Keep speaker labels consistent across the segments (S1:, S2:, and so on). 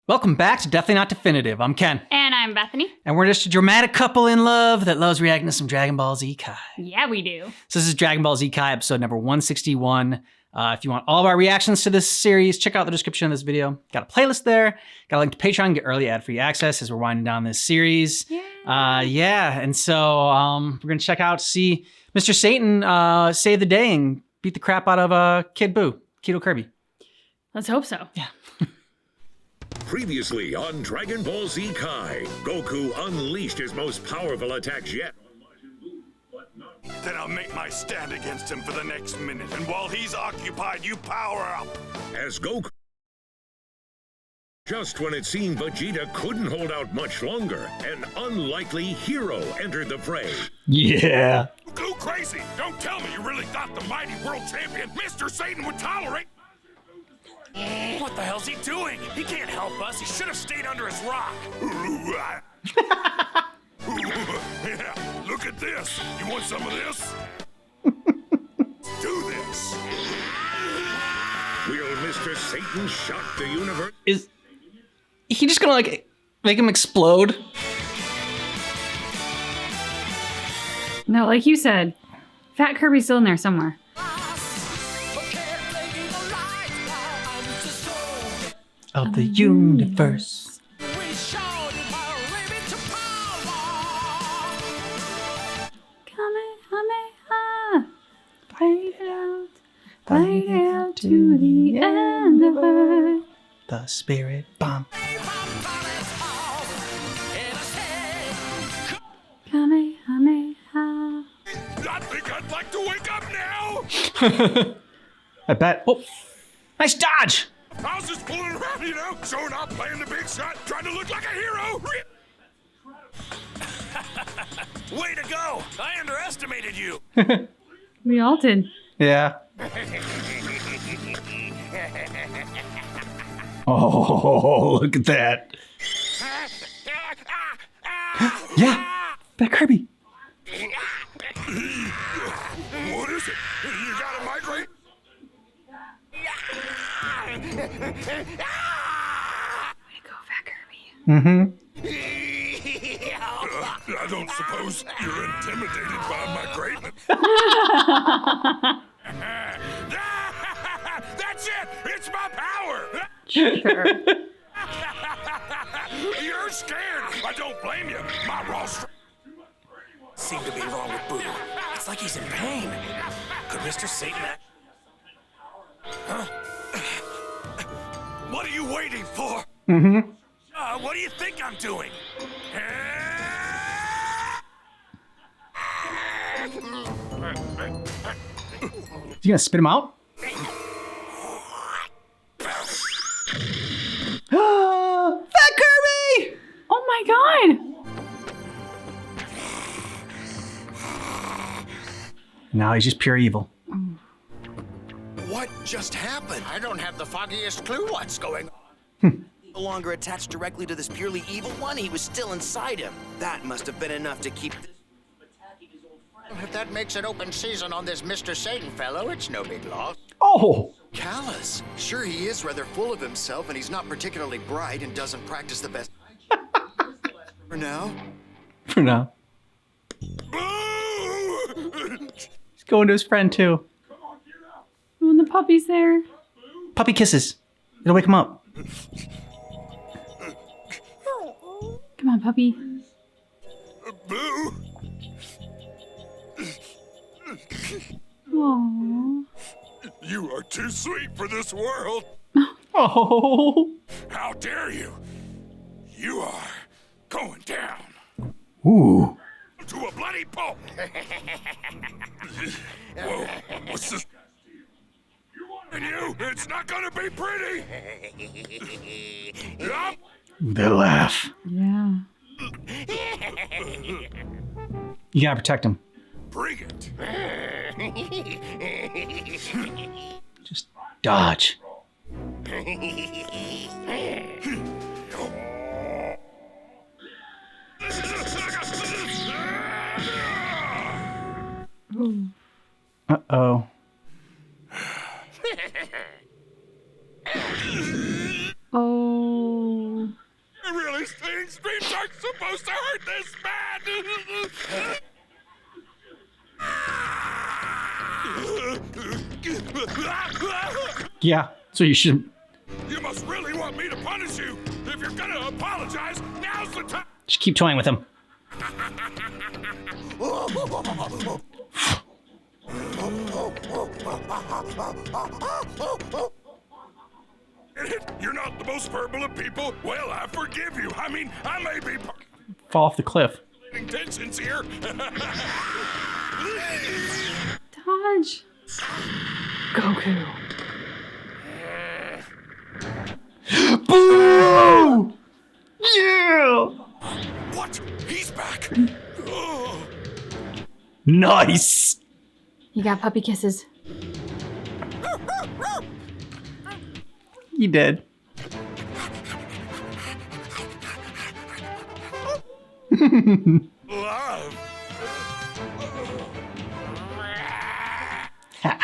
S1: Welcome back to Definitely Not Definitive. I'm Ken.
S2: And I'm Bethany.
S1: And we're just a dramatic couple in love that loves reacting to some Dragon Ball Z Kai.
S2: Yeah, we do.
S1: So this is Dragon Ball Z Kai episode number 161. If you want all of our reactions to this series, check out the description of this video. Got a playlist there. Got a link to Patreon, get early ad-free access as we're winding down this series.
S2: Yeah.
S1: And so we're going to check out, see Mr. Satan save the day and beat the crap out of Kid Buu, Keto Kirby.
S2: Let's hope so.
S1: Yeah.
S3: Previously on Dragon Ball Z Kai, Goku unleashed his most powerful attacks yet.
S4: Then I'll make my stand against him for the next minute, and while he's occupied, you power up.
S3: As Goku... Just when it seemed Vegeta couldn't hold out much longer, an unlikely hero entered the fray.
S1: Yeah.
S4: Go crazy! Don't tell me you really thought the mighty world champion, Mr. Satan, would tolerate... What the hell's he doing? He can't help us. He should have stayed under his rock. Yeah, look at this. You want some of this? Do this.
S3: Will Mr. Satan shock the universe?
S1: Is he just gonna like make him explode?
S2: No, like you said, Fat Kirby's still in there somewhere.
S1: Of the universe.
S2: Kamehameha. Fight it out to the end of it.
S1: The spirit bomb.
S2: Kamehameha.
S4: I think I'd like to wake up now.
S1: I bet. Oh, nice dodge.
S4: I was just fooling around, you know, showing up, playing the big shot, trying to look like a hero. Way to go! I underestimated you.
S2: We all did.
S1: Yeah. Oh, look at that. Yeah, that Kirby.
S4: What is it? You got a migraine?
S2: Way to go, Fat Kirby.
S1: Mm-hmm.
S4: I don't suppose you're intimidated by my greatness. That's it! It's my power!
S2: Sure.
S4: You're scared! I don't blame you. My raw strength seemed to be wrong with Boo. It's like he's in pain. Could Mr. Satan... Huh? What are you waiting for?
S1: Mm-hmm.
S4: What do you think I'm doing?
S1: You gonna spit him out? Fat Kirby!
S2: Oh my god!
S1: Now he's just pure evil.
S5: What just happened? I don't have the foggiest clue what's going on. No longer attached directly to this purely evil one, he was still inside him. That must have been enough to keep this from attacking his old friend. If that makes it open season on this Mr. Satan fellow, it's no big loss.
S1: Oh!
S6: Callous. Sure, he is rather full of himself, and he's not particularly bright and doesn't practice the best. For now.
S1: For now. He's going to his friend too.
S2: When the puppy's there.
S1: Puppy kisses. It'll wake him up.
S2: Come on, puppy.
S4: Boo!
S2: Aww.
S4: You are too sweet for this world.
S1: Oh.
S4: How dare you? You are going down
S1: Ooh.
S4: to a bloody pulp. Whoa, what's this? And you, it's not gonna be pretty. Yup.
S1: They laugh.
S2: Yeah.
S1: You gotta protect him.
S4: Bring it.
S1: Just dodge. Uh-oh.
S2: Oh.
S4: Streams aren't supposed to hurt this bad!
S1: Yeah, so you should
S4: You must really want me to punish you! If you're gonna apologize, now's the time!
S1: just keep toying with him.
S4: You're not the most verbal of people? Well, I forgive you. I mean, I may be
S1: Fall off the cliff.
S4: tensions here.
S2: Dodge. Goku.
S1: Boo! Yeah!
S4: What? He's back. Oh.
S1: Nice.
S2: You got puppy kisses.
S1: You did.
S4: Love.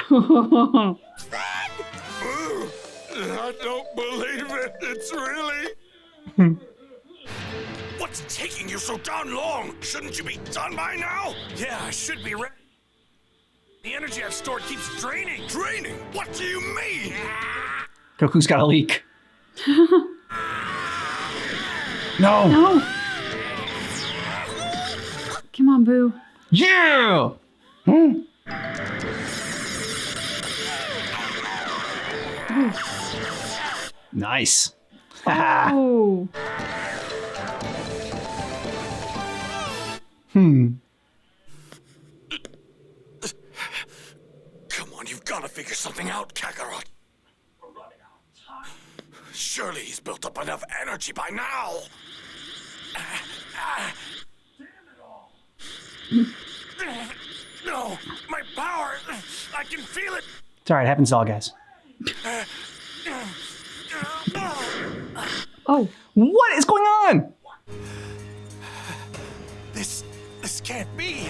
S4: I don't believe it. It's really. What's taking you so darn long? Shouldn't you be done by now? Yeah, I should be ready. The energy I've stored keeps draining. Draining? What do you mean?
S1: Goku's got a leak. No.
S2: No. Come on, Boo.
S1: Yeah. Nice.
S2: Oh.
S4: Come on, you've got to figure something out, Kakarot. Surely he's built up enough energy by now. No, my power. I can feel it.
S1: It's alright, it happens to all guys.
S2: Oh.
S1: What is going on?
S4: This can't be.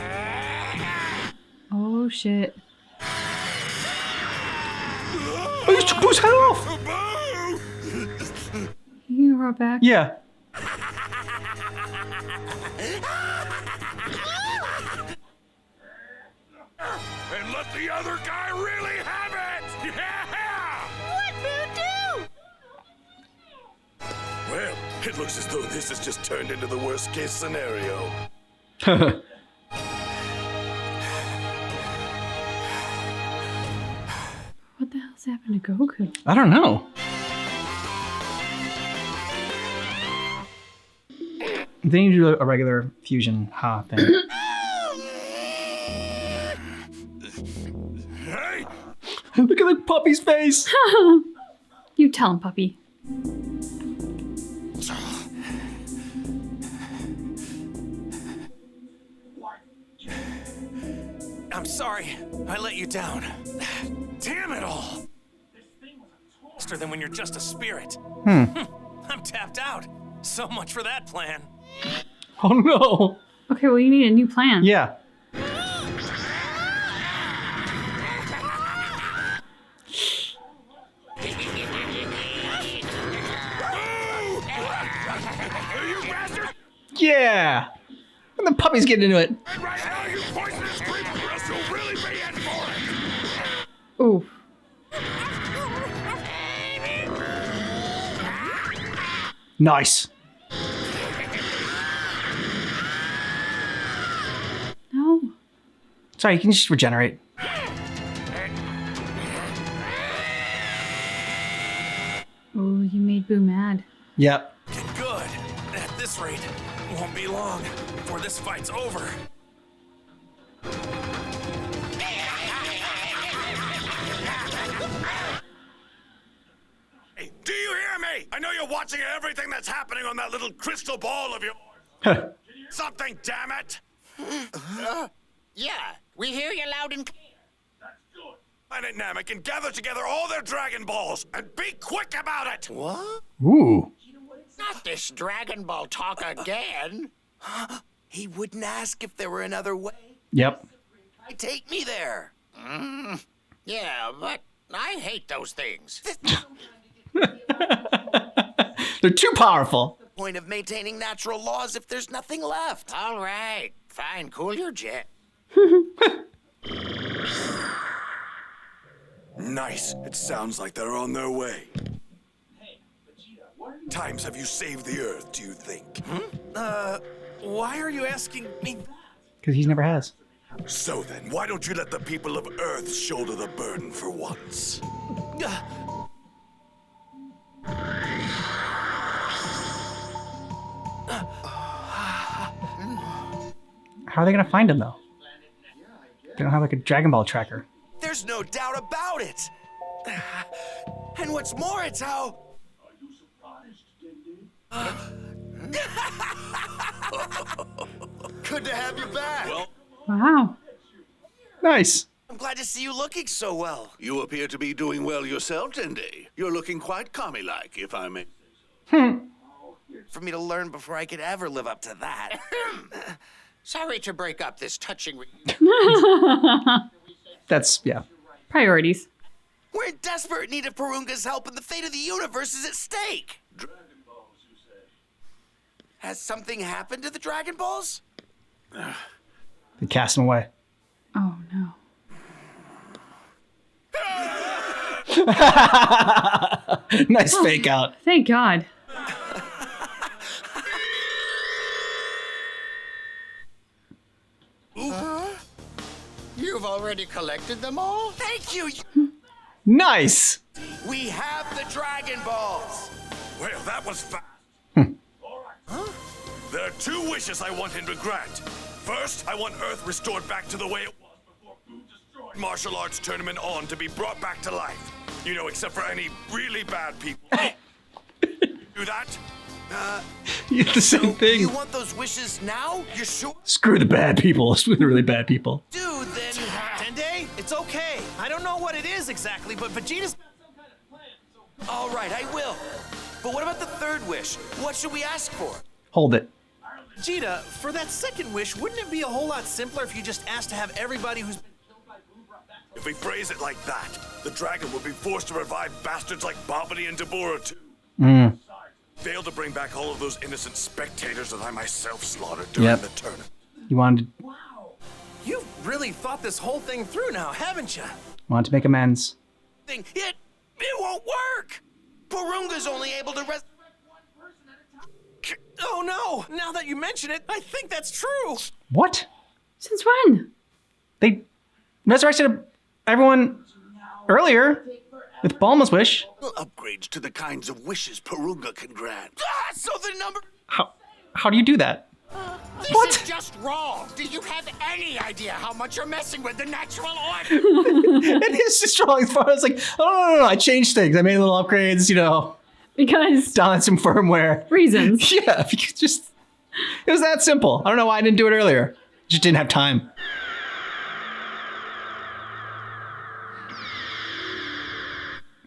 S2: Oh, shit.
S1: Oh, you took Boo's head off.
S4: Boo!
S2: You can rub back.
S1: Yeah.
S4: And let the other guy really have it! Yeah! What Boo do? Well, it looks as though this has just turned into the worst case scenario.
S2: What the hell's happened to Goku?
S1: I don't know. They need to do a regular fusion thing.
S4: Hey!
S1: Look at the puppy's face.
S2: You tell him, puppy.
S5: I'm sorry. I let you down.
S4: Damn it all!
S5: Faster than when you're just a spirit. I'm tapped out. So much for that plan.
S1: Oh no.
S2: Okay, well, you need a new plan.
S1: Yeah.
S4: You bastard!
S1: Yeah. And the puppy's getting into it.
S4: And right now, you poisonous creeper, or else you'll really be in for it!
S2: Ooh.
S1: Nice.
S2: No.
S1: Sorry, you can just regenerate.
S2: Oh, you made Boo mad.
S1: Yep.
S5: Good. At this rate, it won't be long before this fight's over.
S4: Hey, do you hear me? I know you're watching everything that's happening on that little crystal ball of yours. Something, damn it!
S7: Yeah, we hear you loud and clear.
S4: Planet Namek and gather together all their Dragon Balls and be quick about it!
S5: What?
S1: Ooh.
S7: Not this Dragon Ball talk again.
S5: He wouldn't ask if there were another way.
S1: Yep.
S5: Take me there.
S7: Yeah, but I hate those things.
S1: They're too powerful.
S5: point of maintaining natural laws if there's nothing left?
S7: All right. Fine, cool your jet.
S4: Nice. It sounds like they're on their way. Times have you saved the Earth, do you think?
S8: Why are you asking me that?
S1: Because he never has.
S4: So then, why don't you let the people of Earth shoulder the burden for once?
S1: How are they gonna find him though? They don't have like a Dragon Ball tracker.
S5: There's no doubt about it. And what's more, it's how...
S6: Good to have you back.
S2: Wow.
S1: Nice.
S5: I'm glad to see you looking so well.
S9: You appear to be doing well yourself, Dende. You're looking quite commie-like, if I may.
S5: For me to learn before I could ever live up to that.
S7: Sorry to break up this touching.
S1: That's, yeah.
S2: Priorities.
S5: We're in desperate need of Purunga's help, and the fate of the universe is at stake. Has something happened to the Dragon Balls?
S1: They cast him away.
S2: Oh no.
S1: Nice fake out.
S2: Thank God.
S7: You've already collected them all?
S5: Thank you.
S1: Nice.
S5: We have the Dragon Balls.
S4: Well, that was fast. There are 2 wishes I want him to grant. First, I want Earth restored back to the way it was before Boo destroyed martial arts tournament on to be brought back to life. You know, except for any really bad people. Do that?
S1: You get the same thing.
S5: You want those wishes now? You're sure?
S1: Screw the bad people. Screw the really bad people.
S5: Dude, then...
S8: Dende, it's okay. I don't know what it is exactly, but Vegeta's got some kind of plan. So...
S5: All right, I will. But what about the third wish? What should we ask for?
S1: Hold it.
S8: Vegeta, for that second wish, wouldn't it be a whole lot simpler if you just asked to have everybody who's been killed by Boo brought back?
S4: If we phrase it like that, the dragon would be forced to revive bastards like Bobbity and Dabura too. Failed to bring back all of those innocent spectators that I myself slaughtered during the tournament.
S1: You wanted
S8: You've really thought this whole thing through now, haven't you?
S1: to make amends.
S5: It won't work. Purunga's only able to resurrect one person at a time.
S8: Oh no! Now that you mention it, I think that's true.
S1: What?
S2: Since when?
S1: They resurrected everyone earlier with Bulma's wish.
S9: Upgrades to the kinds of wishes Purunga can grant.
S5: So the number...
S1: How do you do that?
S7: This
S1: What?
S7: is just wrong. Do you have any idea how much you're messing with the natural order?
S1: It is just wrong as far as like, oh, no, I changed things. I made little upgrades, you know,
S2: Because
S1: down some firmware.
S2: reasons.
S1: Yeah, if you could just, it was that simple. I don't know why I didn't do it earlier. Just didn't have time.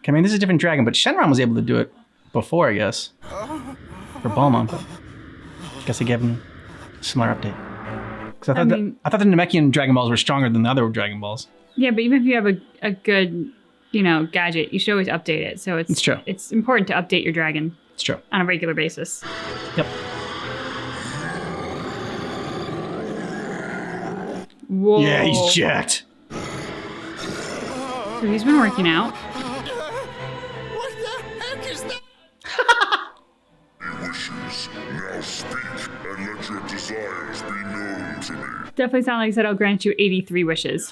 S1: Okay, I mean, this is a different dragon, but Shenron was able to do it before, I guess. For Bulma, but I guess they gave him a similar update. Because I thought the Namekian Dragon Balls were stronger than the other Dragon Balls.
S2: Yeah, but even if you have a good, gadget, you should always update it. So it's
S1: true.
S2: It's important to update your dragon
S1: It's true.
S2: on a regular basis.
S1: Yep.
S2: Whoa.
S1: Yeah, he's jacked.
S2: So he's been working out.
S7: What the heck is that?
S3: Wishes, now speak and let your desires be known to me.
S2: Definitely sound like he said, I'll grant you 83 wishes.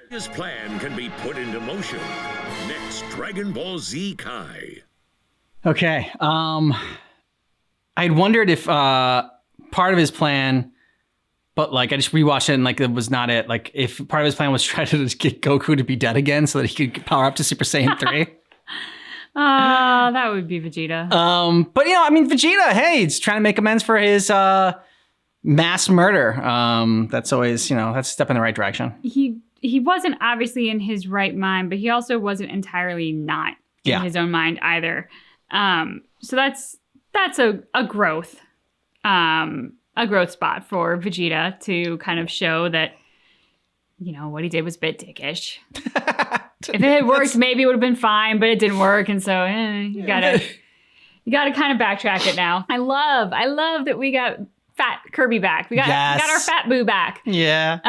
S3: His plan can be put into motion. Next, Dragon Ball Z Kai.
S1: Okay. I'd wondered if part of his plan, but like I just rewatched it and like it was not it. Like if part of his plan was try to just get Goku to be dead again so that he could power up to Super Saiyan 3.
S2: That would be Vegeta.
S1: But I mean, Vegeta, hey, he's trying to make amends for his mass murder. That's always, that's a step in the right direction.
S2: He wasn't obviously in his right mind, but he also wasn't entirely not in his own mind either. So that's a growth spot for Vegeta to kind of show that, what he did was a bit dickish. If it had worked, maybe it would have been fine, but it didn't work. And so you You got to kind of backtrack it now. I love that we got fat Kirby back. We got our fat boo back.
S1: Yeah.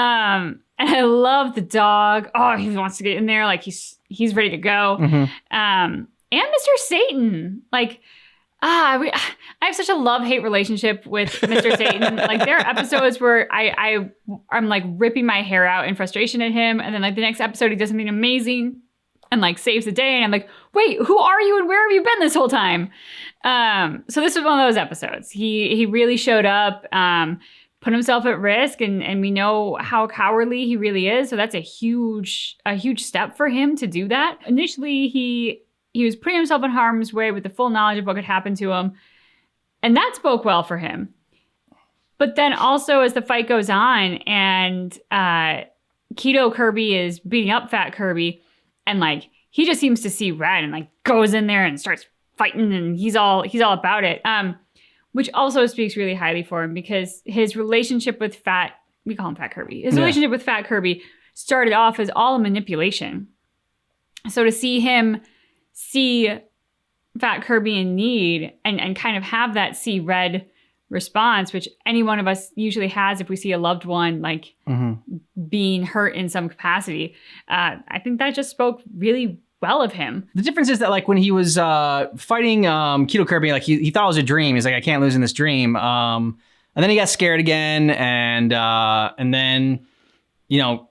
S2: And I love the dog. Oh, he wants to get in there. Like he's ready to go. And Mr. Satan. Like, I have such a love-hate relationship with Mr. Satan. Like there are episodes where I'm like ripping my hair out in frustration at him. And then like the next episode, he does something amazing and like saves the day. And I'm like, wait, who are you and where have you been this whole time? So this was one of those episodes. He really showed up, put himself at risk, and we know how cowardly he really is. So that's a huge step for him to do that. Initially, he was putting himself in harm's way with the full knowledge of what could happen to him. And that spoke well for him. But then also as the fight goes on and Keto Kirby is beating up Fat Kirby, and like he just seems to see red and like goes in there and starts fighting, and he's all about it. Which also speaks really highly for him, because his relationship with we call him Fat Kirby. His relationship with Fat Kirby started off as all a manipulation. So to see him see Fat Kirby in need and kind of have that see red response, which any one of us usually has if we see a loved one like being hurt in some capacity. I think that just spoke really well of him. The difference is that like when he was fighting Keto Kirby, like he thought it was a dream. He's like, I can't lose in this dream. And then he got scared again. And then, you know,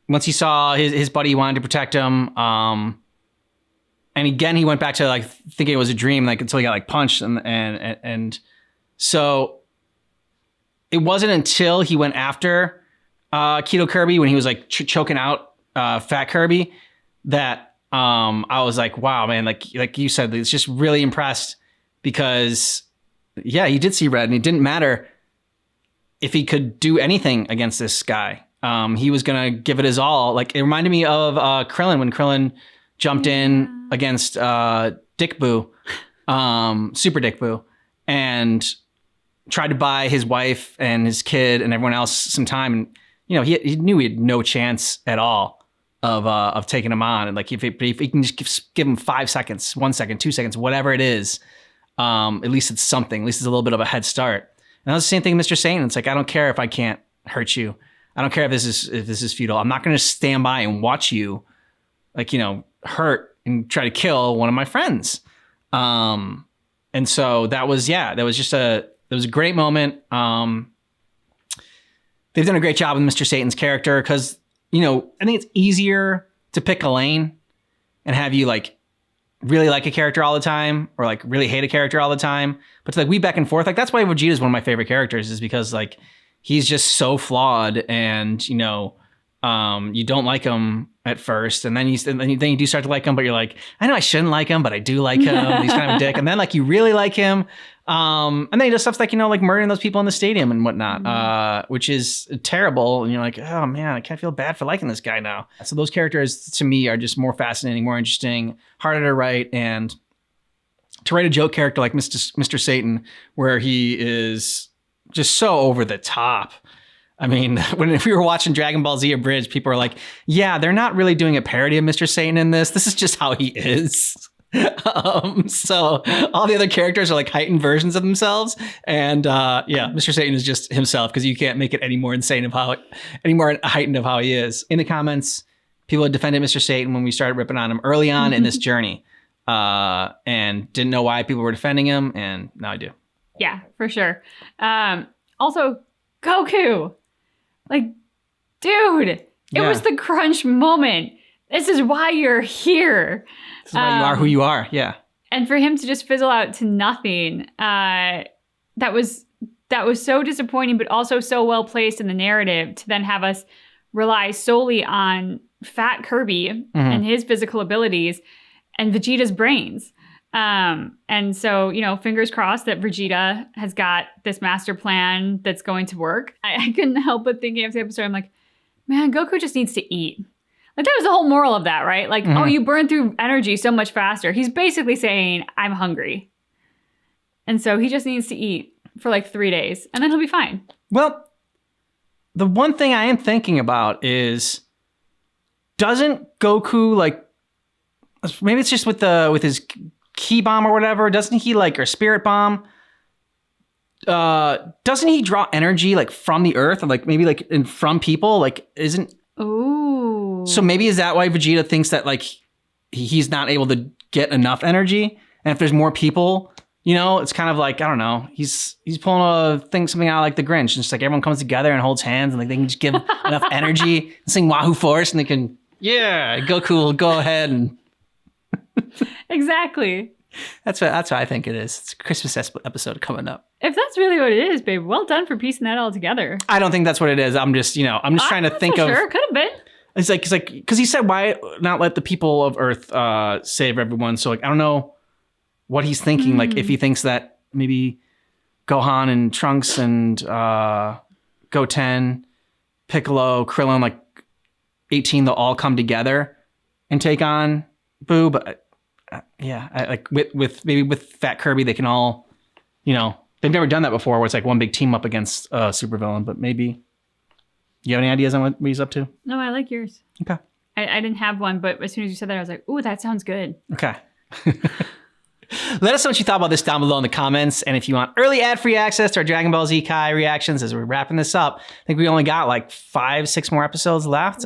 S2: once he saw his buddy, he wanted to protect him. And again, he went back to like thinking it was a dream, like until he got like punched. And so it wasn't until he went after Keto Kirby when he was like choking out Fat Kirby that I was like, wow, man, like you said, it's just really impressed, because yeah, he did see red, and it didn't matter if he could do anything against this guy. He was going to give it his all. Like it reminded me of Krillin when Krillin jumped in against Dick Boo, Super Dick Boo, and tried to buy his wife and his kid and everyone else some time. And, you know, he knew he had no chance at all of taking him on. And like, if he can just give him 5 seconds, 1 second, 2 seconds, whatever it is, at least it's something, at least it's a little bit of a head start. And that was the same thing, Mr. Satan. It's like, I don't care if I can't hurt you. I don't care if this is futile. I'm not going to stand by and watch you, like, you know, hurt and try to kill one of my friends. And so that was a great moment. They've done a great job with Mr. Satan's character, because, you know, I think it's easier to pick a lane and have you like really like a character all the time or like really hate a character all the time. But to like weave back and forth, like that's why Vegeta is one of my favorite characters, is because like he's just so flawed, and you know, you don't like him at first, and then you do start to like him, but you're like, I know I shouldn't like him, but I do like him. He's kind of a dick, and then like you really like him, and then he does stuff like, you know, like murdering those people in the stadium and whatnot, which is terrible. And you're like, oh man, I kind of feel bad for liking this guy now. So those characters to me are just more fascinating, more interesting, harder to write, and to write a joke character like Mr. Satan, where he is just so over the top. I mean, if we were watching Dragon Ball Z Abridged, people are like, yeah, they're not really doing a parody of Mr. Satan in this. This is just how he is. So all the other characters are like heightened versions of themselves. And yeah, Mr. Satan is just himself, because you can't make it any more insane any more heightened of how he is. In the comments, people had defended Mr. Satan when we started ripping on him early on in this journey, and didn't know why people were defending him. And now I do. Yeah, for sure. Also, Goku. Like, dude, it was the crunch moment. This is why you're here.
S1: This is why you are who you are. Yeah.
S2: And for him to just fizzle out to nothing, that was so disappointing, but also so well placed in the narrative to then have us rely solely on Fat Kirby and his physical abilities and Vegeta's brains. And so, you know, fingers crossed that Vegeta has got this master plan that's going to work. I couldn't help but thinking of the episode, I'm like, man, Goku just needs to eat. Like, that was the whole moral of that, right? Like, oh, you burn through energy so much faster. He's basically saying, I'm hungry. And so he just needs to eat for like 3 days, and then he'll be fine.
S1: Well, the one thing I am thinking about is, doesn't Goku, like, maybe it's just with his key bomb or whatever, doesn't he like, or spirit bomb? Doesn't he draw energy like from the earth or like maybe like from people? Like isn't.
S2: Ooh.
S1: So maybe is that why Vegeta thinks that like he's not able to get enough energy? And if there's more people, you know, it's kind of like, I don't know, he's pulling something out like the Grinch. It's just like everyone comes together and holds hands and like they can just give enough energy and sing Wahoo Force and they can, yeah, Goku will go ahead and.
S2: Exactly.
S1: That's what I think it is. It's a Christmas episode coming up.
S2: If that's really what it is, babe, well done for piecing that all together.
S1: I don't think that's what it is. I'm just trying to think of.
S2: Sure, could have been.
S1: It's like, because he said, why not let the people of Earth save everyone? So like, I don't know what he's thinking. Like if he thinks that maybe Gohan and Trunks and Goten, Piccolo, Krillin, like 18, they'll all come together and take on Boo. But like with Fat Kirby, they can all, they've never done that before where it's like one big team up against a supervillain, but maybe. You have any ideas on what he's up to?
S2: No, I like yours.
S1: Okay.
S2: I didn't have one, but as soon as you said that, I was like, ooh, that sounds good.
S1: Okay. Let us know what you thought about this down below in the comments. And if you want early ad-free access to our Dragon Ball Z Kai reactions as we're wrapping this up, I think we only got like 5-6 more episodes left.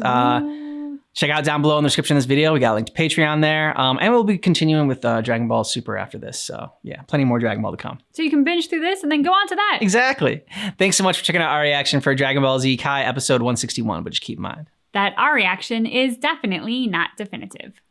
S1: Check out down below in the description of this video. We got a link to Patreon there. And we'll be continuing with Dragon Ball Super after this. So yeah, plenty more Dragon Ball to come.
S2: So you can binge through this and then go on to that.
S1: Exactly. Thanks so much for checking out our reaction for Dragon Ball Z Kai episode 161. But just keep in mind
S2: that our reaction is definitely not definitive.